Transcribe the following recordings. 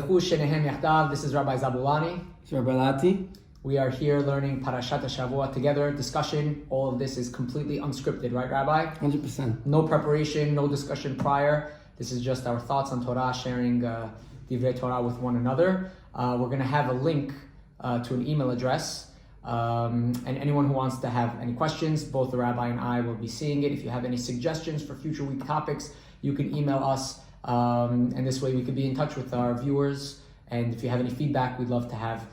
Shenehem, Yahdav. This is Rabbi Zabulani. Rabbi Lati. We are here learning Perashat Shavua together. Discussion. All of this is completely unscripted, right, Rabbi? 100%. No preparation, no discussion prior. This is just our thoughts on Torah, sharing Divrei Torah with one another. We're going to have a link to an email address. And anyone who wants to have any questions, both the Rabbi and I will be seeing it. If you have any suggestions for future week topics, you can email us. And this way we could be in touch with our viewers. And if you have any feedback, we'd love to have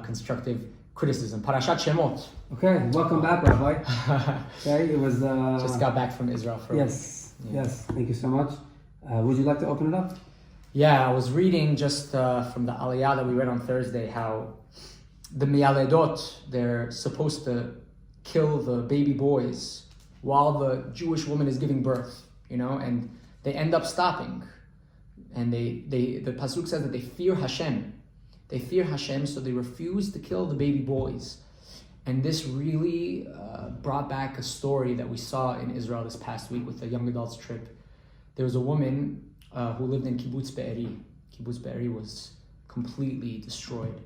constructive criticism. Perashat Shemot. Okay, welcome back, Rabbi. Okay, it was... Just got back from Israel for Yes, thank you so much. Would you like to open it up? Yeah, I was reading just from the Aliyah that we read on Thursday, how the Miyaledot, they're supposed to kill the baby boys while the Jewish woman is giving birth, and they end up stopping. And the Pasuk says that they fear Hashem. They fear Hashem, so they refuse to kill the baby boys. And this really brought back a story that we saw in Israel this past week with the young adults trip. There was a woman who lived in Kibbutz Be'eri. Kibbutz Be'eri was completely destroyed,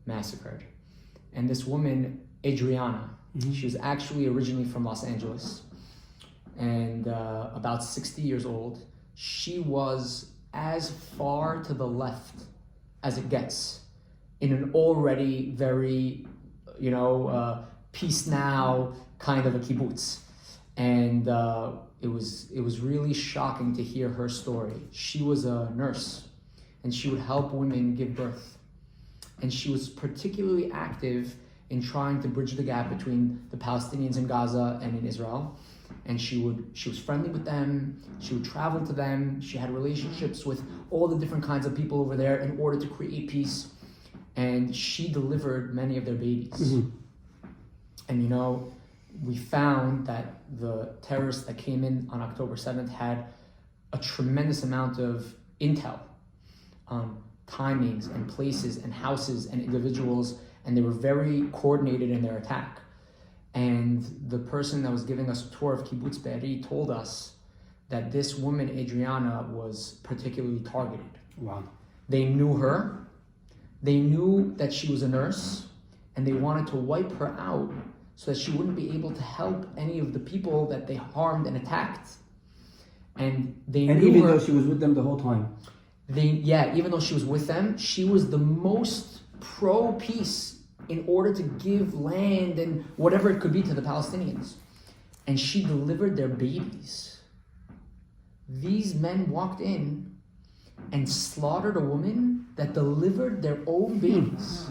massacred. And this woman, Adriana, she was actually originally from Los Angeles, and about 60 years old. She was as far to the left as it gets in an already very, peace now kind of a kibbutz. And it was really shocking to hear her story. She was a nurse, and she would help women give birth. And she was particularly active in trying to bridge the gap between the Palestinians in Gaza and in Israel. And she was friendly with them. She would travel to them. She had relationships with all the different kinds of people over there in order to create peace. And she delivered many of their babies. And we found that the terrorists that came in on October 7th had a tremendous amount of intel on timings and places and houses and individuals, and they were very coordinated in their attack. And the person that was giving us a tour of Kibbutz Be'eri told us that this woman, Adriana, was particularly targeted. Wow. They knew her, they knew that she was a nurse, and they wanted to wipe her out so that she wouldn't be able to help any of the people that they harmed and attacked. And they knew even her, though she was with them the whole time. Even though she was with them, she was the most pro-peace in order to give land and whatever it could be to the Palestinians. And she delivered their babies. These men walked in and slaughtered a woman that delivered their own babies.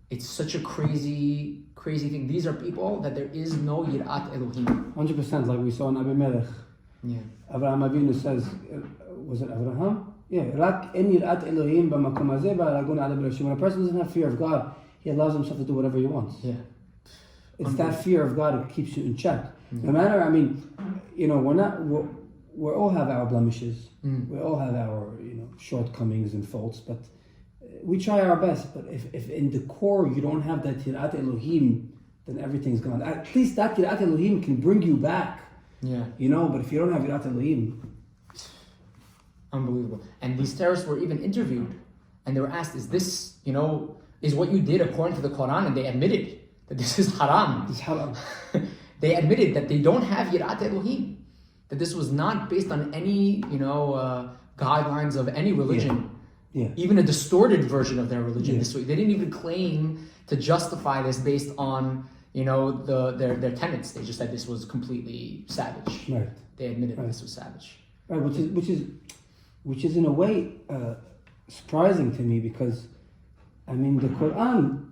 It's such a crazy thing. These are people that there is no Yirat Elohim. 100%, like we saw in Abimelech. Yeah. Abraham Avinu says, was it Abraham? Yeah. Rak en yirat Elohim b'makom hazeh v'aragun ala b'rashim. When a person doesn't have fear of God, he allows himself to do whatever he wants. Yeah. It's that fear of God that keeps you in check. No matter, we all have our blemishes. We all have our, shortcomings and faults, but we try our best. But if in the core you don't have that Yirat Elohim, then everything's gone. At least that Yirat Elohim can bring you back. Yeah. But if you don't have Yirat Elohim, unbelievable. And these terrorists were even interviewed, and they were asked, is this, is what you did according to the Quran? And they admitted that this is haram. it's haram. They admitted that they don't have Yirat Elohim, that this was not based on any, guidelines of any religion, even a distorted version of their religion. They didn't even claim to justify this based on, their tenets. They just said this was completely savage. Right. They admitted that this was savage. Right, which is in a way surprising to me, because the Quran,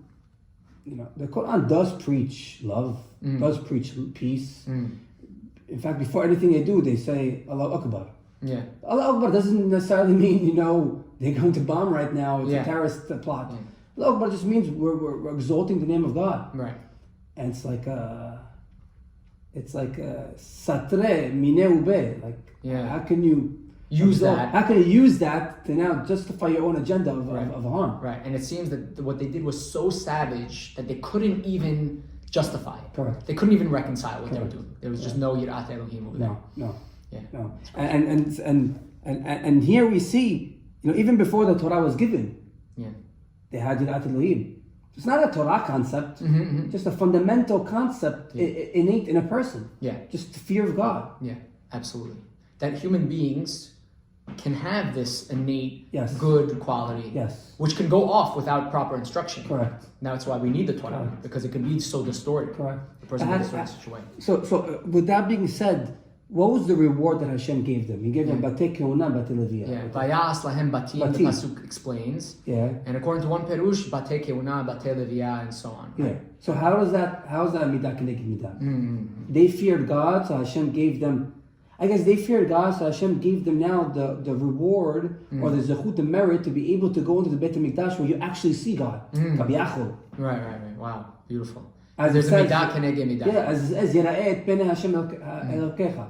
the Quran does preach love, does preach peace. In fact, before anything they do, they say Allah Akbar. Yeah. Allah Akbar doesn't necessarily mean, they're going to bomb right now, it's a terrorist plot. Yeah. Allah Akbar just means we're exalting the name of God. Right. And it's like satre mine ube. How can you use that? How can you use that to now justify your own agenda of harm? Right. And it seems that what they did was so savage that they couldn't even justify it. Correct. They couldn't even reconcile what they were doing. There was just no Yirat Elohim over there. No. Yeah. No. And here we see, even before the Torah was given, Yeah. they had Yirat Elohim. It's not a Torah concept, just a fundamental concept innate in a person. Yeah. Just the fear of God. Yeah, absolutely. That human beings can have this innate Yes. good quality, Yes. which can go off without proper instruction. Correct. Now it's why we need the Torah, Correct. because it can be so distorted. Correct. The person can be distorted in such a way. So with that being said, what was the reward that Hashem gave them? He gave them Batei Keuna, Batei Leviah. Yeah, Vayas lahem batim, the pasuk explains. Yeah. And according to one perush, Batei Keuna, Batei Leviah, and so on. Yeah. So how is that midah keneged midah? They feared God, so Hashem gave them. I guess they feared God, so Hashem gave them now the reward or the zechut, the merit to be able to go into the Beit HaMikdash where you actually see God. Kabiachol. Right. Wow, beautiful. As There's it a says, midah keneged midah. Yeah, as yira'eh et penei Hashem Elokecha.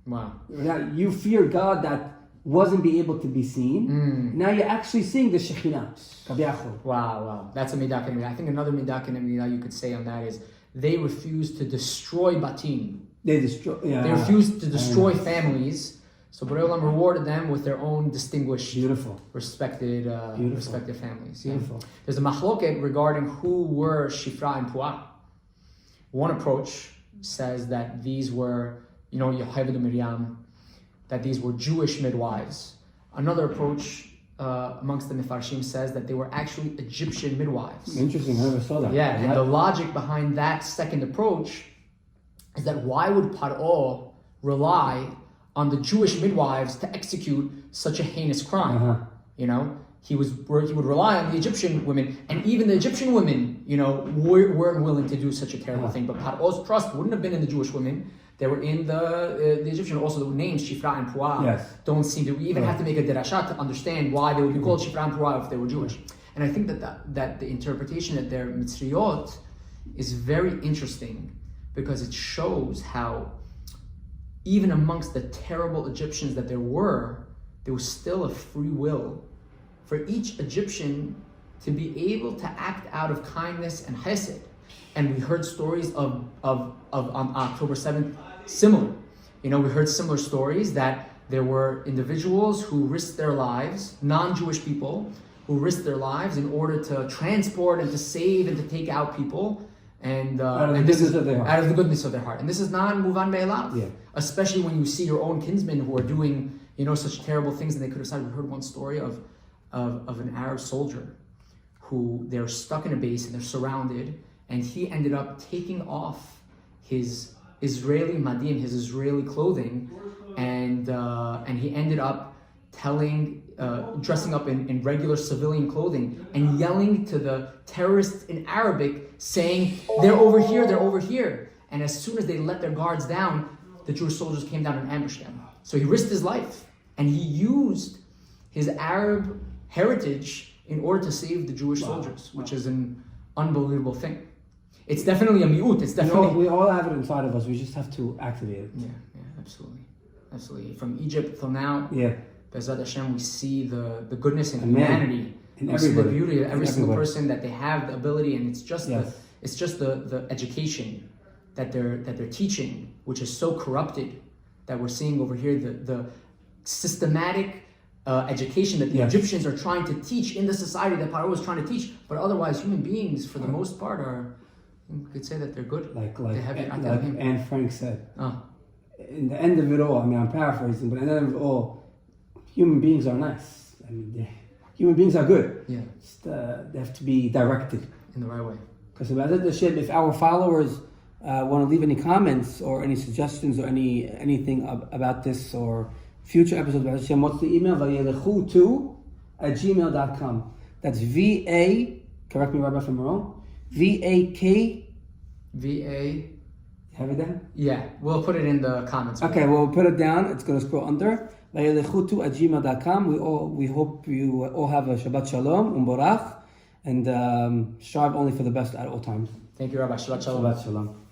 Wow. Now, you fear God that wasn't be able to be seen. Now you're actually seeing the Shekhinah. Kabiachol. Wow. That's a midah keneged midah. I think another midah keneged midah you could say on that is they refused to destroy batim. They destroy. Yeah. They refused to destroy families. So Borei Olam rewarded them with their own distinguished, respected families. Yeah. Beautiful. There's a machloket regarding who were Shifra and Puah. One approach says that these were, Yocheved and Miriam, that these were Jewish midwives. Another approach amongst the Mefarshim says that they were actually Egyptian midwives. Interesting, I never saw that. Yeah, and the logic behind that second approach is that why would Paro rely on the Jewish midwives to execute such a heinous crime? He would rely on the Egyptian women, and even the Egyptian women, weren't willing to do such a terrible thing. But Paro's trust wouldn't have been in the Jewish women; they were in the Egyptian. Also, the names Shifra and Puah don't seem to. We even have to make a derashat to understand why they would be called Shifra and Puah if they were Jewish. And I think that the interpretation that they're Mitzriyot is very interesting, because it shows how even amongst the terrible Egyptians that there was still a free will for each Egyptian to be able to act out of kindness and chesed. And we heard stories of on October 7th similar. We heard similar stories that there were individuals who risked their lives, non-Jewish people, who risked their lives in order to transport and to save and to take out people. And out of the goodness of their heart. And this is not muvan me'elav. Especially when you see your own kinsmen who are doing, such terrible things, and they could have said. We heard one story of an Arab soldier who they're stuck in a base and they're surrounded, and he ended up taking off his Israeli madim, his Israeli clothing, and he ended up dressing up in regular civilian clothing and yelling to the terrorists in Arabic, saying, they're over here. And as soon as they let their guards down, the Jewish soldiers came down and ambushed them. So he risked his life, and he used his Arab heritage in order to save the Jewish soldiers, which is an unbelievable thing. It's definitely a mi'ut. It's definitely... We all have it inside of us. We just have to activate it. Yeah, absolutely. From Egypt till now, Be'ezrat Hashem, we see the goodness in humanity. We see the beauty of every single person, that they have the ability, and it's just the education that they're teaching, which is so corrupted, that we're seeing over here, the systematic education that the Egyptians are trying to teach in the society that Paro was trying to teach. But otherwise, human beings, for the most part, we could say that they're good. Like Anne Frank said. In the end of it all, I'm paraphrasing, but in the end of it all, human beings are nice. Human beings are good. Yeah. They have to be directed in the right way. Because if our followers want to leave any comments or any suggestions or anything about this or future episodes about Hashem, what's the email? Vayelechu@gmail.com. That's VA, correct me, Rabbi, if I'm wrong. VAK. VA. Have it down? Yeah, we'll put it in the comments. Okay, we'll put it down. It's going to scroll under. Vayelechu@gmail.com. We hope you all have a Shabbat Shalom, Umborach, and strive only for the best at all times. Thank you, Rabbi. Shabbat Shalom. Shabbat Shalom.